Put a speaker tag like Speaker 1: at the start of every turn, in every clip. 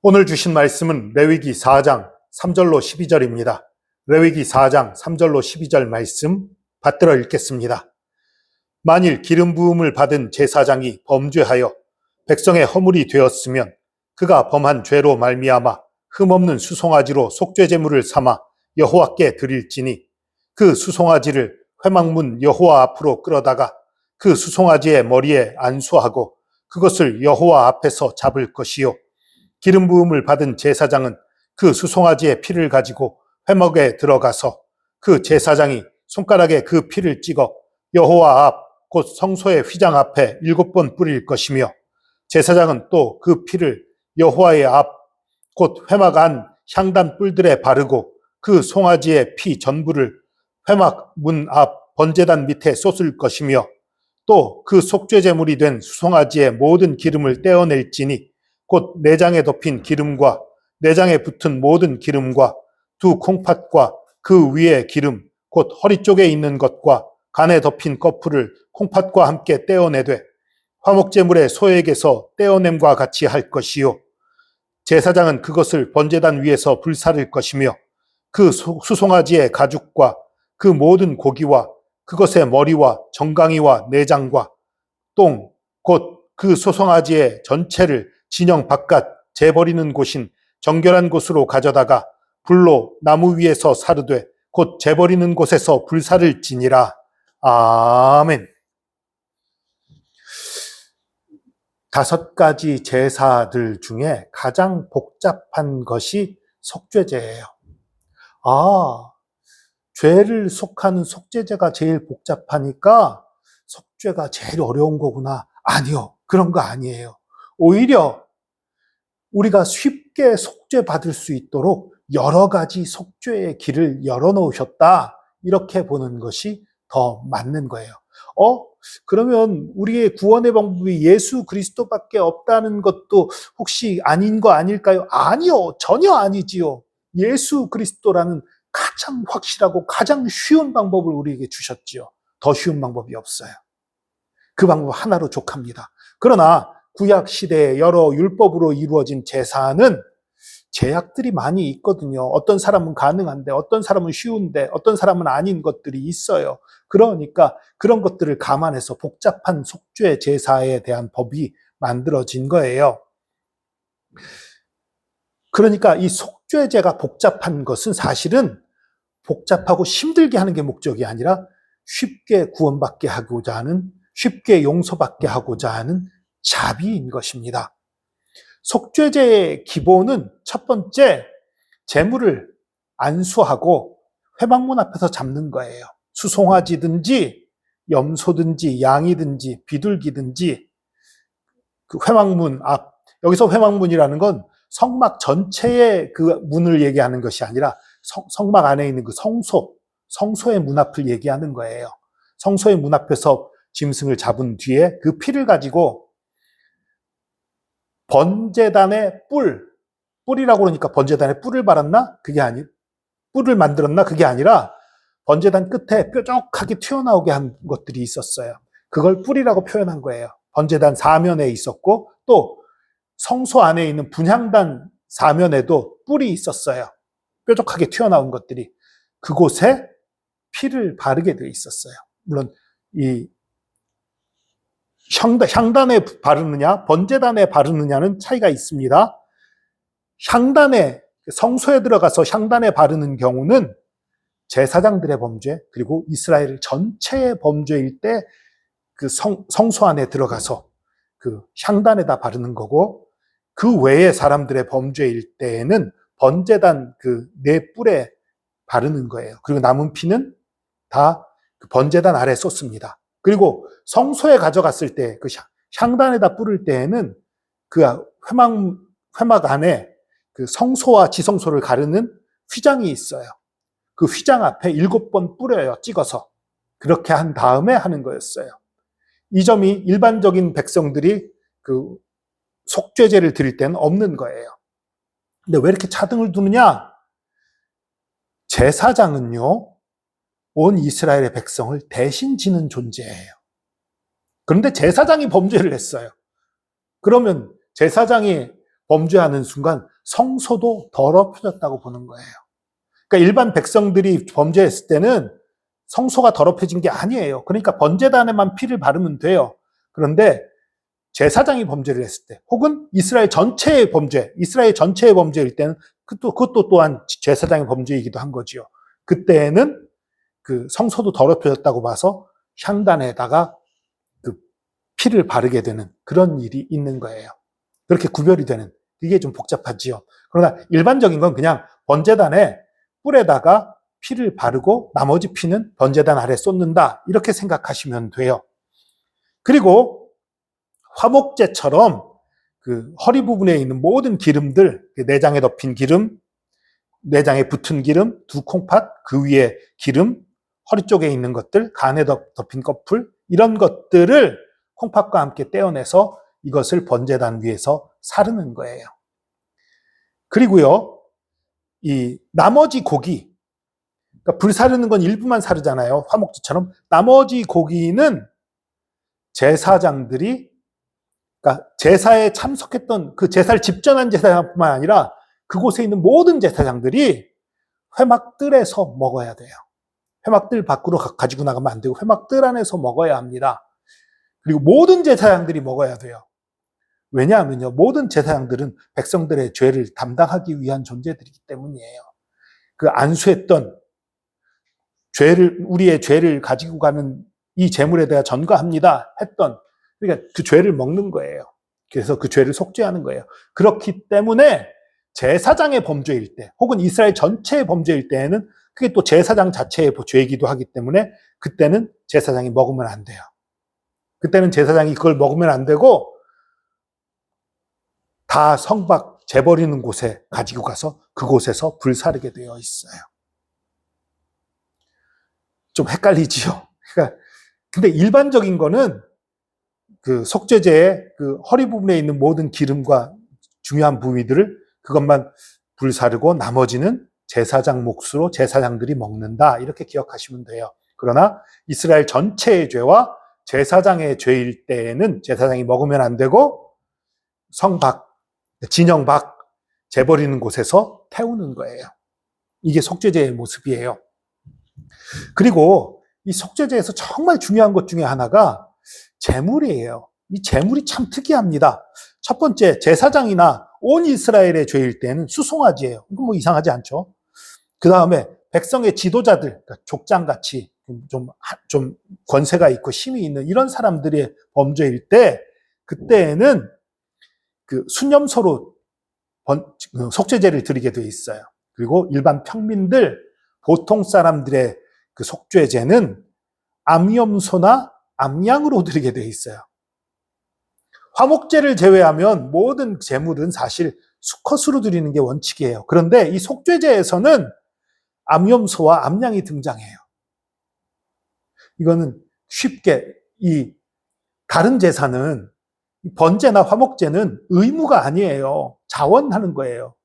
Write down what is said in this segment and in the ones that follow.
Speaker 1: 오늘 주신 말씀은 레위기 4장 3절로 12절입니다. 레위기 4장 3절로 12절 말씀 받들어 읽겠습니다. 만일 기름 부음을 받은 제사장이 범죄하여 백성의 허물이 되었으면 그가 범한 죄로 말미암아 흠없는 수송아지로 속죄 제물을 삼아 여호와께 드릴지니 그 수송아지를 회막문 여호와 앞으로 끌어다가 그 수송아지의 머리에 안수하고 그것을 여호와 앞에서 잡을 것이요 기름 부음을 받은 제사장은 그 수송아지의 피를 가지고 회막에 들어가서 그 제사장이 손가락에 그 피를 찍어 여호와 앞 곧 성소의 휘장 앞에 7번 뿌릴 것이며 제사장은 또 그 피를 여호와의 앞 곧 회막 안 향단 뿔들에 바르고 그 송아지의 피 전부를 회막 문 앞 번제단 밑에 쏟을 것이며 또 그 속죄 제물이 된 수송아지의 모든 기름을 떼어낼지니 곧 내장에 덮인 기름과 내장에 붙은 모든 기름과 두 콩팥과 그 위에 기름 곧 허리 쪽에 있는 것과 간에 덮인 거풀을 콩팥과 함께 떼어내되 화목제물의 소액에서 떼어냄과 같이 할 것이요 제사장은 그것을 번제단 위에서 불사를 것이며 그 수송아지의 가죽과 그 모든 고기와 그것의 머리와 정강이와 내장과 똥 곧 그 수송아지의 전체를 진영 바깥 재버리는 곳인 정결한 곳으로 가져다가 불로 나무 위에서 사르되 곧 재버리는 곳에서 불사를 지니라. 아멘. 5가지 제사들 중에 가장 복잡한 것이 속죄제예요. 죄를 속하는 속죄제가 제일 복잡하니까 속죄가 제일 어려운 거구나. 아니요. 그런 거 아니에요. 오히려 우리가 쉽게 속죄 받을 수 있도록 여러 가지 속죄의 길을 열어놓으셨다. 이렇게 보는 것이 더 맞는 거예요. 그러면 우리의 구원의 방법이 예수 그리스도밖에 없다는 것도 혹시 아닌 거 아닐까요? 아니요. 전혀 아니지요. 예수 그리스도라는 가장 확실하고 가장 쉬운 방법을 우리에게 주셨지요. 더 쉬운 방법이 없어요. 그 방법 하나로 족합니다. 그러나 구약 시대의 여러 율법으로 이루어진 제사는 제약들이 많이 있거든요. 어떤 사람은 가능한데 어떤 사람은 쉬운데 어떤 사람은 아닌 것들이 있어요. 그러니까 그런 것들을 감안해서 복잡한 속죄 제사에 대한 법이 만들어진 거예요. 그러니까 이 속죄제가 복잡한 것은 사실은 복잡하고 힘들게 하는 게 목적이 아니라 쉽게 구원받게 하고자 하는, 쉽게 용서받게 하고자 하는 자비인 것입니다. 속죄제의 기본은 첫 번째, 제물을 안수하고 회막문 앞에서 잡는 거예요. 수송아지든지 염소든지 양이든지 비둘기든지 그 회막문 앞, 여기서 회막문이라는 건 성막 전체의 그 문을 얘기하는 것이 아니라 성막 안에 있는 그 성소의 문 앞을 얘기하는 거예요. 성소의 문 앞에서 짐승을 잡은 뒤에 그 피를 가지고 번제단의 뿔이라고 그러니까 번제단에 뿔을 발랐나? 뿔을 만들었나? 그게 아니라 번제단 끝에 뾰족하게 튀어나오게 한 것들이 있었어요. 그걸 뿔이라고 표현한 거예요. 번제단 사면에 있었고 또 성소 안에 있는 분향단 사면에도 뿔이 있었어요. 뾰족하게 튀어나온 것들이. 그곳에 피를 바르게 되어 있었어요. 물론 이 향단에 바르느냐 번제단에 바르느냐는 차이가 있습니다. 향단에, 성소에 들어가서 향단에 바르는 경우는 제사장들의 범죄 그리고 이스라엘 전체의 범죄일 때 그 성소 안에 들어가서 그 향단에다 바르는 거고, 그 외의 사람들의 범죄일 때에는 번제단 그 네 뿔에 바르는 거예요. 그리고 남은 피는 다 그 번제단 아래 쏟습니다. 그리고 성소에 가져갔을 때 그 향단에다 뿌릴 때에는 그 회막 안에 그 성소와 지성소를 가르는 휘장이 있어요. 그 휘장 앞에 7번 뿌려요. 찍어서. 그렇게 한 다음에 하는 거였어요. 이 점이 일반적인 백성들이 그 속죄제를 드릴 때는 없는 거예요. 근데 왜 이렇게 차등을 두느냐? 제사장은요, 온 이스라엘의 백성을 대신 지는 존재예요. 그런데 제사장이 범죄를 했어요. 그러면 제사장이 범죄하는 순간 성소도 더럽혀졌다고 보는 거예요. 그러니까 일반 백성들이 범죄했을 때는 성소가 더럽혀진 게 아니에요. 그러니까 번제단에만 피를 바르면 돼요. 그런데 제사장이 범죄를 했을 때, 혹은 이스라엘 전체의 범죄일 때는 그것도 또한 제사장의 범죄이기도 한 거지요. 그때에는 그 성소도 더럽혀졌다고 봐서 향단에다가 그 피를 바르게 되는 그런 일이 있는 거예요. 그렇게 구별이 되는, 이게 좀 복잡하지요. 그러나 일반적인 건 그냥 번제단에 뿔에다가 피를 바르고 나머지 피는 번제단 아래 쏟는다, 이렇게 생각하시면 돼요. 그리고 화목제처럼 그 허리 부분에 있는 모든 기름들, 내장에 덮인 기름, 내장에 붙은 기름, 두 콩팥, 그 위에 기름, 허리 쪽에 있는 것들, 간에 덮인 꺼풀, 이런 것들을 콩팥과 함께 떼어내서 이것을 번제단 위에서 사르는 거예요. 그리고요, 이 나머지 고기, 그러니까 불 사르는 건 일부만 사르잖아요. 화목제처럼. 나머지 고기는 제사장들이, 그러니까 제사에 참석했던, 그 제사를 집전한 제사장뿐만 아니라 그곳에 있는 모든 제사장들이 회막들에서 먹어야 돼요. 회막들 밖으로 가지고 나가면 안 되고 회막들 안에서 먹어야 합니다. 그리고 모든 제사장들이 먹어야 돼요. 왜냐하면요, 모든 제사장들은 백성들의 죄를 담당하기 위한 존재들이기 때문이에요. 그 안수했던 우리의 죄를 가지고 가는 이 제물에 대해 전가합니다 했던, 그러니까 그 죄를 먹는 거예요. 그래서 그 죄를 속죄하는 거예요. 그렇기 때문에 제사장의 범죄일 때, 혹은 이스라엘 전체의 범죄일 때에는 그게 또 제사장 자체의 죄이기도 하기 때문에 그때는 제사장이 먹으면 안 돼요. 그때는 제사장이 그걸 먹으면 안 되고 다 성박 재버리는 곳에 가지고 가서 그곳에서 불사르게 되어 있어요. 좀 헷갈리지요. 그러니까 근데 일반적인 거는 그 속죄제의 그 허리 부분에 있는 모든 기름과 중요한 부위들을 그것만 불사르고 나머지는 제사장 몫으로 제사장들이 먹는다, 이렇게 기억하시면 돼요. 그러나 이스라엘 전체의 죄와 제사장의 죄일 때에는 제사장이 먹으면 안 되고 성박, 진영 밖, 재버리는 곳에서 태우는 거예요. 이게 속죄제의 모습이에요. 그리고 이 속죄제에서 정말 중요한 것 중에 하나가 제물이에요. 이 제물이 참 특이합니다. 첫 번째, 제사장이나 온 이스라엘의 죄일 때는 수송아지예요. 이건 뭐 이상하지 않죠? 그 다음에 백성의 지도자들, 그러니까 족장같이 좀 권세가 있고 힘이 있는 이런 사람들의 범죄일 때, 그때에는 그 순념소로 속죄제를 드리게 돼 있어요. 그리고 일반 평민들, 보통 사람들의 그 속죄제는 암염소나 암양으로 드리게 돼 있어요. 화목제를 제외하면 모든 제물은 사실 수컷으로 드리는 게 원칙이에요. 그런데 이 속죄제에서는 암염소와 암양이 등장해요. 이거는 쉽게, 이 다른 제사는, 번제나 화목제는 의무가 아니에요. 자원하는 거예요.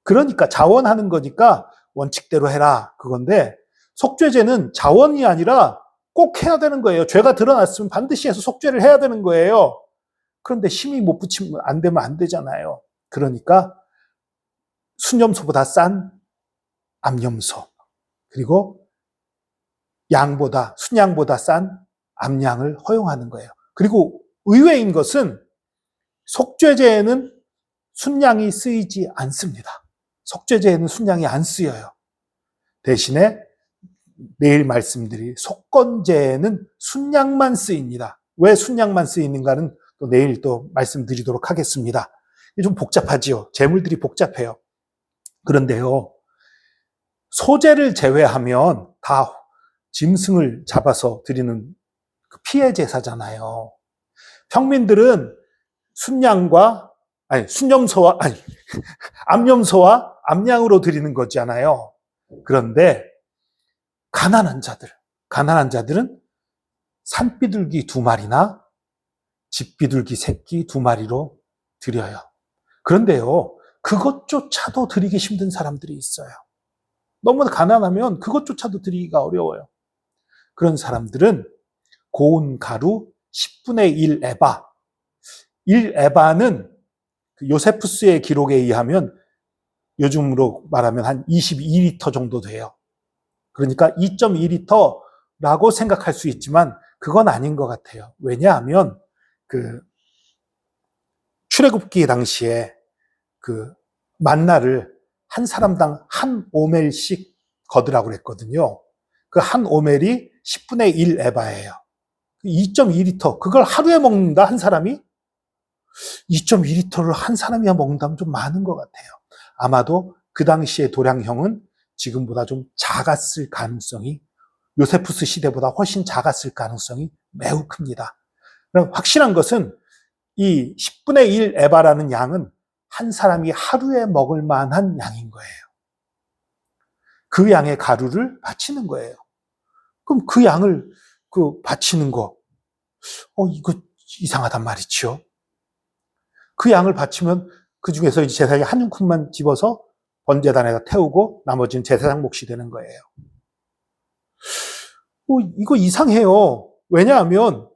Speaker 1: 그러니까 자원하는 거니까 원칙대로 해라, 그건데 속죄제는 자원이 아니라 꼭 해야 되는 거예요. 죄가 드러났으면 반드시 해서 속죄를 해야 되는 거예요. 그런데 힘이 못 붙이면 안 되면 안 되잖아요. 그러니까 순염소보다 싼 암염소, 그리고 순양보다 싼 암양을 허용하는 거예요. 그리고 의외인 것은 속죄제에는 순양이 쓰이지 않습니다. 속죄제에는 순양이 안 쓰여요. 대신에 내일 말씀드릴 속건제에는 순양만 쓰입니다. 왜 순양만 쓰이는가는 또 내일 또 말씀드리도록 하겠습니다. 이게 좀 복잡하지요. 제물들이 복잡해요. 그런데요, 소제를 제외하면 다 짐승을 잡아서 드리는 그 피해 제사잖아요. 평민들은 암염소와 암양으로 드리는 거잖아요. 그런데 가난한 자들은 산비둘기 2마리나 집비둘기 새끼 2마리로 드려요. 그런데요, 그것조차도 드리기 힘든 사람들이 있어요. 너무 가난하면 그것조차도 드리기가 어려워요. 그런 사람들은 고운 가루 10분의 1 에바. 1에바는 그 요세푸스의 기록에 의하면 요즘으로 말하면 한 22리터 정도 돼요. 그러니까 2.2리터라고 생각할 수 있지만 그건 아닌 것 같아요. 왜냐하면 그 출애굽기 당시에 그 만나를 한 사람당 한 오멜씩 거두라고 그랬거든요. 그 한 오멜이 10분의 1 에바예요. 2.2리터 그걸 하루에 먹는다 한 사람이? 2.2리터를 한 사람이야 먹는다면 좀 많은 것 같아요. 아마도 그 당시의 도량형은 지금보다 좀 작았을 가능성이, 요세푸스 시대보다 훨씬 작았을 가능성이 매우 큽니다. 그럼 확실한 것은 이 10분의 1 에바라는 양은 한 사람이 하루에 먹을 만한 양인 거예요. 그 양의 가루를 바치는 거예요. 그럼 그 양을 바치는 거, 이거 이상하단 말이죠. 그 양을 바치면 그 중에서 제사장이 한 움큼만 집어서 번제단에다 태우고 나머지는 제사장 몫이 되는 거예요. 이거 이상해요. 왜냐하면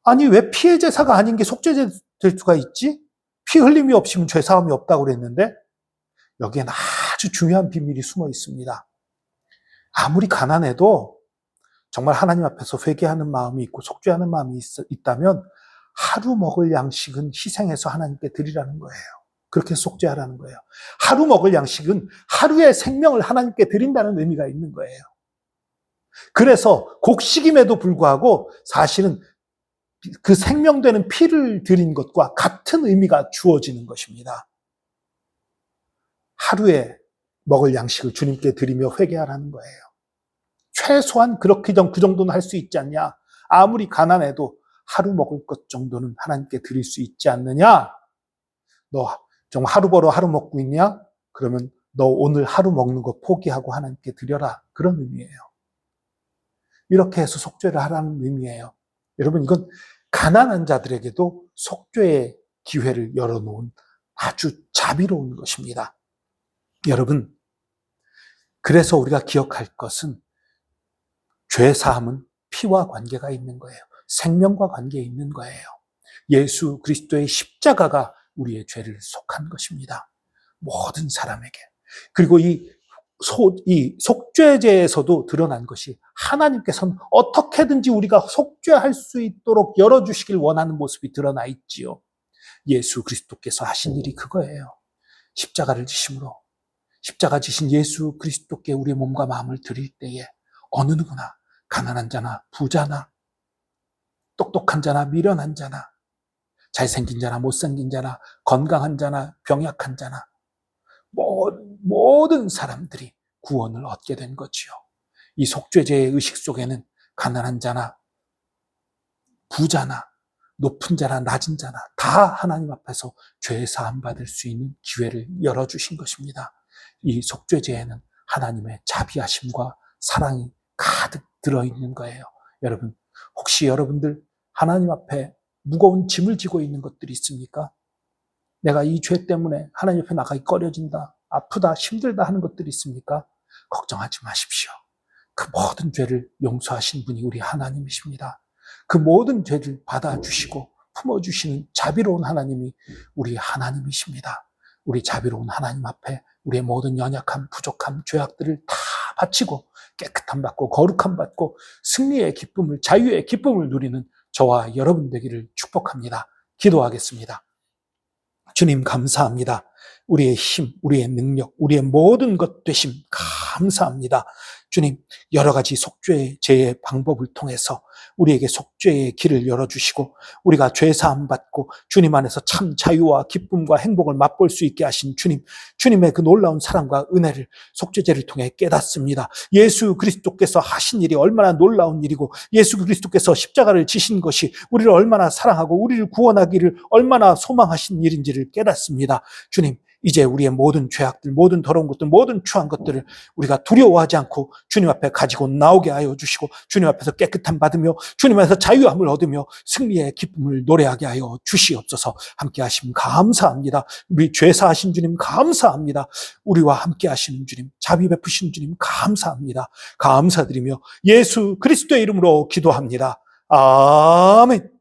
Speaker 1: 아니 왜 피해 제사가 아닌 게 속죄제 될 수가 있지? 피 흘림이 없으면 죄사함이 없다고 그랬는데 여기엔 아주 중요한 비밀이 숨어 있습니다. 아무리 가난해도 정말 하나님 앞에서 회개하는 마음이 있고 속죄하는 마음이 있다면 하루 먹을 양식은 희생해서 하나님께 드리라는 거예요. 그렇게 속죄하라는 거예요. 하루 먹을 양식은 하루의 생명을 하나님께 드린다는 의미가 있는 거예요. 그래서 곡식임에도 불구하고 사실은 그 생명되는 피를 드린 것과 같은 의미가 주어지는 것입니다. 하루에 먹을 양식을 주님께 드리며 회개하라는 거예요. 최소한 그 정도는 할 수 있지 않냐? 아무리 가난해도 하루 먹을 것 정도는 하나님께 드릴 수 있지 않느냐? 너 정말 하루 벌어 하루 먹고 있냐? 그러면 너 오늘 하루 먹는 거 포기하고 하나님께 드려라. 그런 의미예요. 이렇게 해서 속죄를 하라는 의미예요. 여러분, 이건 가난한 자들에게도 속죄의 기회를 열어놓은 아주 자비로운 것입니다. 여러분, 그래서 우리가 기억할 것은 죄사함은 피와 관계가 있는 거예요. 생명과 관계 있는 거예요. 예수 그리스도의 십자가가 우리의 죄를 속한 것입니다. 모든 사람에게. 그리고 이 속죄제에서도 드러난 것이 하나님께서는 어떻게든지 우리가 속죄할 수 있도록 열어주시길 원하는 모습이 드러나 있지요. 예수 그리스도께서 하신 일이 그거예요. 십자가를 지심으로 십자가 지신 예수 그리스도께 우리의 몸과 마음을 드릴 때에 어느 누구나 가난한 자나 부자나 똑똑한 자나 미련한 자나 잘생긴 자나 못생긴 자나 건강한 자나 병약한 자나 모든 사람들이 구원을 얻게 된 거지요. 이 속죄제의 의식 속에는 가난한 자나 부자나 높은 자나 낮은 자나 다 하나님 앞에서 죄 사함 받을 수 있는 기회를 열어주신 것입니다. 이 속죄제에는 하나님의 자비하심과 사랑이 가득 들어있는 거예요. 여러분, 혹시 여러분들 하나님 앞에 무거운 짐을 지고 있는 것들이 있습니까? 내가 이 죄 때문에 하나님 앞에 나가기 꺼려진다, 아프다, 힘들다 하는 것들이 있습니까? 걱정하지 마십시오. 그 모든 죄를 용서하신 분이 우리 하나님이십니다. 그 모든 죄를 받아주시고 품어주시는 자비로운 하나님이 우리 하나님이십니다. 우리 자비로운 하나님 앞에 우리의 모든 연약함, 부족함, 죄악들을 다 바치고 깨끗함 받고 거룩함 받고 승리의 기쁨을, 자유의 기쁨을 누리는 저와 여러분 되기를 축복합니다. 기도하겠습니다. 주님 감사합니다. 우리의 힘, 우리의 능력, 우리의 모든 것 되심 감사합니다. 주님, 여러 가지 속죄제의 방법을 통해서 우리에게 속죄의 길을 열어주시고 우리가 죄사함 받고 주님 안에서 참 자유와 기쁨과 행복을 맛볼 수 있게 하신 주님, 주님의 그 놀라운 사랑과 은혜를 속죄제를 통해 깨닫습니다. 예수 그리스도께서 하신 일이 얼마나 놀라운 일이고 예수 그리스도께서 십자가를 지신 것이 우리를 얼마나 사랑하고 우리를 구원하기를 얼마나 소망하신 일인지를 깨닫습니다. 주님, 이제 우리의 모든 죄악들, 모든 더러운 것들, 모든 추한 것들을 우리가 두려워하지 않고 주님 앞에 가지고 나오게 하여 주시고 주님 앞에서 깨끗함 받으며 주님 앞에서 자유함을 얻으며 승리의 기쁨을 노래하게 하여 주시옵소서. 함께 하시면 감사합니다. 우리 죄사하신 주님 감사합니다. 우리와 함께 하시는 주님, 자비 베푸시는 주님 감사합니다. 감사드리며 예수 그리스도의 이름으로 기도합니다. 아멘.